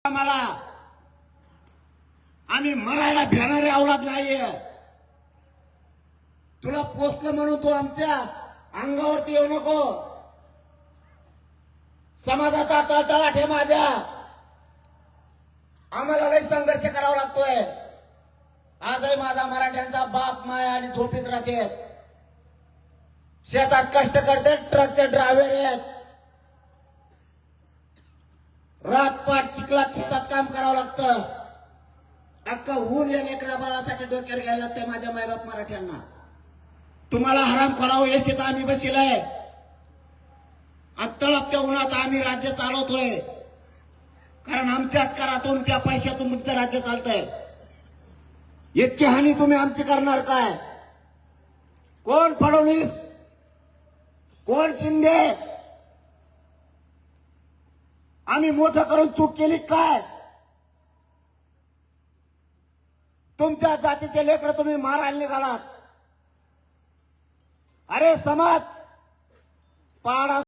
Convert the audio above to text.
आम्हाला आम्ही मरायला भेणारे अवलाद नाहीये. तुला पोचलं म्हणून तू आमच्या अंगावरती येऊ नको. समाजाचा तळतळाट हे माझ्या, आम्हाला लय संघर्ष करावा लागतोय. आजही माझा मराठ्यांचा बाप माय आणि झोपीत राहते. शेतात कष्ट करते, ट्रकचे ड्रायव्हर आहेत. रातपाट चिखलात शेतात काम करावं लागतं. अख्खा ऊन या लेकरा बाळासाठी डोक्यावर घ्यायला लागतंय माझ्या मायबाप मराठ्यांना. तुम्हाला हराम खोरावं हे शेत आम्ही बसलोय. अत्तळपत्या उन्हात आम्ही राज्य चालवतोय, कारण आमच्याच करातून त्या पैशातून तुमचं राज्य चालतंय. इतकी हानी तुम्ही आमची करणार काय? कोण फडणवीस, कोण शिंदे? आम्ही मोठं करून चूक केली काय? तुमच्या जातीचे लेकरं तुम्ही मारायला निघालात. अरे समाज पाडा